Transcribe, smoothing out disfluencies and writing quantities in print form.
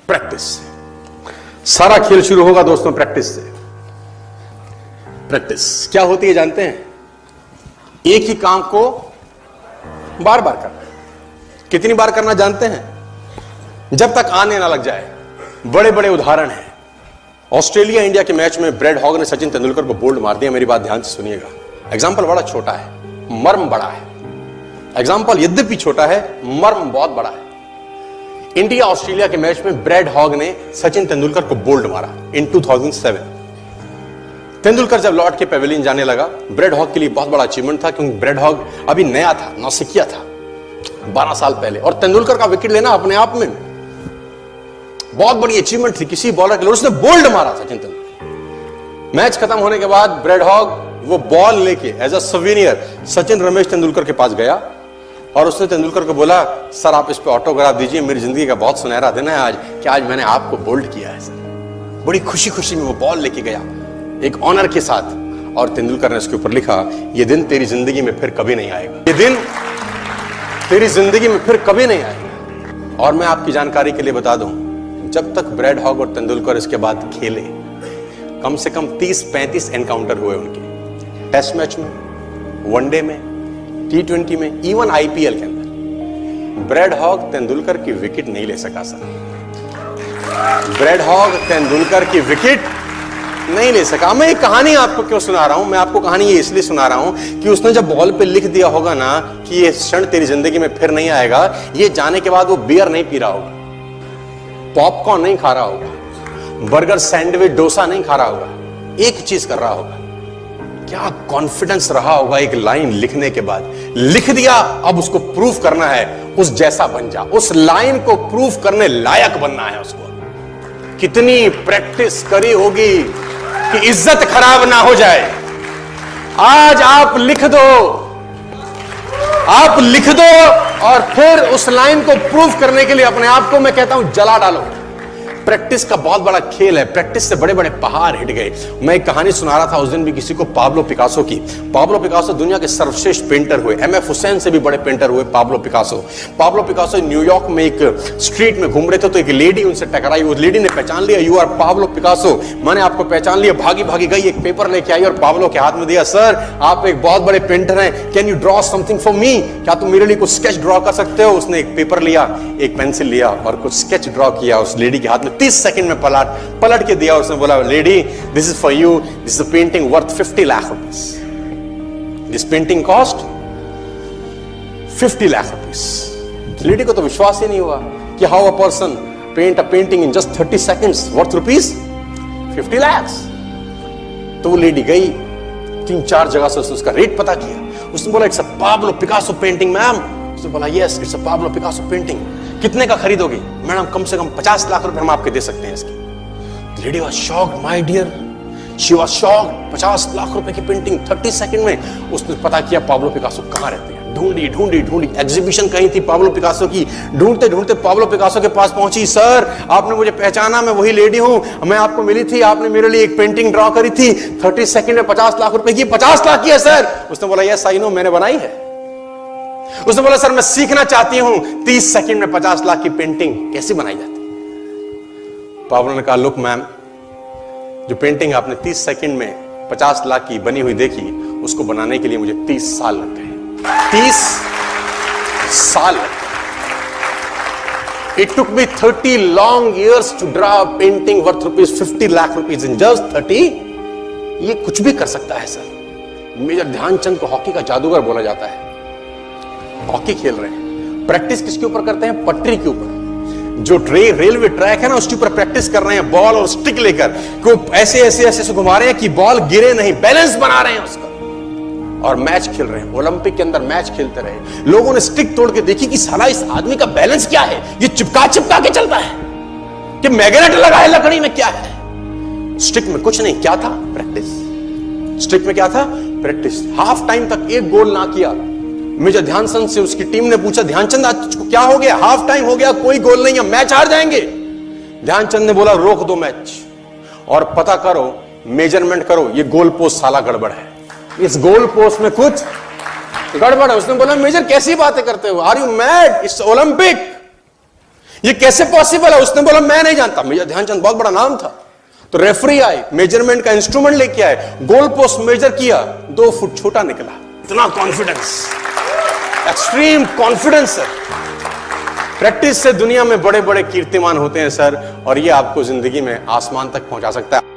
Practice से। सारा खेल शुरू होगा दोस्तों प्रैक्टिस से। प्रैक्टिस क्या होती है जानते हैं? एक ही काम को बार बार करना। कितनी बार करना जानते हैं? जब तक आने ना लग जाए। बड़े बड़े उदाहरण हैं। ऑस्ट्रेलिया इंडिया के मैच में ब्रेड हॉग ने सचिन तेंदुलकर को बोल्ड मार दिया। मेरी बात ध्यान से सुनिएगा। एग्जाम्पल बड़ा छोटा है, मर्म बड़ा है। एग्जाम्पल यद्यपि छोटा है, मर्म बहुत बड़ा है। इंडिया ऑस्ट्रेलिया के मैच में ब्रेड हॉग ने सचिन तेंदुलकर को बोल्ड मारा इन 2007। तेंदुलकर जब लौट के पेविलियन जाने लगा, ब्रेड हॉग के लिए बहुत बड़ा अचीवमेंट था, क्योंकि ब्रेड हॉग अभी नया था, नौसिखिया था 12 साल पहले, और तेंदुलकर का विकेट लेना अपने आप में बहुत बड़ी अचीवमेंट थी किसी बॉलर के लिए। उसने बोल्ड मारा सचिन तेंदुलकर। मैच खत्म होने के बाद ब्रेड हॉग वो बॉल लेके as a souvenir Sachin Ramesh Tendulkar के पास गया और उसने तेंदुलकर को बोला, सर आप इस पे ऑटोग्राफ दीजिए, मेरी जिंदगी का बहुत सुनहरा दिन है आज कि आज मैंने आपको बोल्ड किया है सर। बड़ी खुशी खुशी में वो बॉल लेके गया एक ऑनर के साथ, और तेंदुलकर ने उसके ऊपर लिखा, ये दिन तेरी जिंदगी में फिर कभी नहीं आएगा, ये दिन तेरी जिंदगी में फिर कभी नहीं आएगा। और मैं आपकी जानकारी के लिए बता दूं, जब तक ब्रेड हॉग और तेंदुलकर इसके बाद खेले, कम से कम 30-35 एनकाउंटर हुए उनके, टेस्ट मैच में, वनडे में, T20 में, इवन IPL के अंदर। ब्रेड हॉग तेंदुलकर की विकेट नहीं ले सका सर। ब्रेड हॉग तेंदुलकर की विकेट नहीं ले सका। मैं एक कहानी आपको क्यों सुना रहा हूं? मैं आपको कहानी ये इसलिए सुना रहा हूं कि उसने जब बॉल पे लिख दिया होगा ना कि ये क्षण तेरी जिंदगी में फिर नहीं आएगा, ये जाने के बाद वो बियर नहीं पी रहा होगा, पॉपकॉर्न नहीं खा रहा होगा, बर्गर, सैंडविच, डोसा नहीं खा रहा होगा, एक चीज कर रहा होगा। क्या कॉन्फिडेंस रहा होगा एक लाइन लिखने के बाद। लिख दिया, अब उसको प्रूफ करना है, उस जैसा बन जा। उस लाइन को प्रूफ करने लायक बनना है उसको। कितनी प्रैक्टिस करी होगी कि इज्जत खराब ना हो जाए। आज आप लिख दो, आप लिख दो, और फिर उस लाइन को प्रूफ करने के लिए अपने आप को मैं कहता हूं जला डालो। प्रैक्टिस का बहुत बड़ा खेल है। प्रैक्टिस से बड़े बड़े पहाड़ हिट गए। मैं एक कहानी सुना रहा था उस दिन भी किसी को, पाब्लो पिकासो की। पाब्लो पिकासो दुनिया के सर्वश्रेष्ठ पेंटर हुए। MF हुसैन से भी बड़े पेंटर हुए Pablo Picasso. Pablo Picasso New York में एक स्ट्रीट में घूम रहे थे तो एक लेडी उनसे टकराई। उस लेडी ने पहचान लिया, यू आर पाब्लो पिकासो, मैंने आपको पहचान लिया। भागी भागी गई, एक पेपर लेके आई और पाब्लो के हाथ में दिया। सर आप एक बहुत बड़े पेंटर हैं, can you draw something for me? क्या तुम मेरे लिए कुछ स्केच ड्रॉ कर सकते हो? उसने एक पेपर लिया, एक पेंसिल लिया और कुछ स्केच ड्रॉ किया उस लेडी के हाथ में। 30 सेकंड में पलट के दिया। उसने बोला, lady this is for you, this is a painting worth 50 lakh rupees. This painting cost 50 lakh rupees. Lady को तो विश्वास ही नहीं हुआ कि how a person paint a painting in just 30 seconds worth rupees 50 lakh. तो वो लेडी गई, 3-4 जगह से उसका रेट पता किया। उसने बोला, it's a Pablo Picasso painting ma'am. उसने बोला, yes it's a Pablo Picasso painting. कितने का खरीदोगे? मैडम कम से कम 50 लाख रुपए हम आपके दे सकते हैं इसकी। Lady was shocked, my dear, she was shocked. 50 lakh रुपए की पेंटिंग 30 सेकंड में। उसने पता किया पाब्लो पिकासो कहां रहते हैं। ढूंढी ढूंढी ढूंढी, एग्जीबिशन कहीं थी पाब्लो पिकासो की। ढूंढते ढूंढते पाब्लो पिकासो के पास पहुंची। सर आपने मुझे पहचाना, मैं वही लेडी हूं, मैं आपको मिली थी, आपने मेरे लिए एक पेंटिंग ड्रॉ करी थी 30 सेकंड में 50 लाख रुपए की। 50 लाख की है सर। उसने बोला, यस आई नो, मैंने बनाई है। उसने बोला, सर मैं सीखना चाहती हूं 30 सेकंड में 50 लाख की पेंटिंग कैसे बनाई जाती। पाब्लो ने कहा, लुक मैम, जो पेंटिंग आपने 30 सेकंड में 50 लाख की बनी हुई देखी, उसको बनाने के लिए मुझे 30 साल लग गए। 30 साल लग गए। It took me 30 long years to draw a painting worth rupees 50 lakh rupees in just 30। ये कुछ भी कर सकता है सर। मेजर ध्यानचंद को हॉकी का जादूगर बोला जाता है। हॉकी खेल रहे हैं, प्रैक्टिस किसके ऊपर करते हैं? पटरी के ऊपर। जो रेलवे ट्रैक है ना, उसके ऊपर प्रैक्टिस कर रहे हैं, बॉल और स्टिक लेकर को ऐसे ऐसे ऐसे से घुमा रहे हैं कि बॉल गिरे नहीं, बैलेंस बना रहे हैं उसका, और मैच खेल रहे हैं। ओलंपिक के अंदर मैच खेलते रहे। लोगों ने स्टिक तोड़ के देखी कि साला इस आदमी का बैलेंस क्या है, ये चिपका चिपका के चलता है कि मैग्नेट लगा है लकड़ी में, क्या है? स्टिक में कुछ नहीं, क्या था? प्रैक्टिस। स्टिक में क्या था? प्रैक्टिस। हाफ टाइम तक एक गोल ना किया। मेजर ध्यानचंद से उसकी टीम ने पूछा, ध्यानचंद आज तुझको क्या हो गया? हाफ टाइम हो गया, कोई गोल नहीं है, मैच हार जाएंगे। ध्यानचंद ने बोला, रोक दो मैच और पता करो, मेजरमेंट करो, ये गोल पोस्ट साला गड़बड़ है, इस गोल पोस्ट में कुछ गड़बड़ है। उसने बोला, मेजर कैसी बातें करते हो? Are you mad? It's Olympic, ये कैसे पॉसिबल है? उसने बोला मैं नहीं जानता, मेजर ध्यानचंद बहुत बड़ा नाम था। तो रेफरी आए, मेजरमेंट का इंस्ट्रूमेंट लेके आए, गोल पोस्ट मेजर किया, 2 फुट छोटा निकला। इतना confidence, extreme confidence sir. Practice से दुनिया में बड़े बड़े कीर्तिमान होते हैं सर, और ये आपको जिंदगी में आसमान तक पहुंचा सकता है।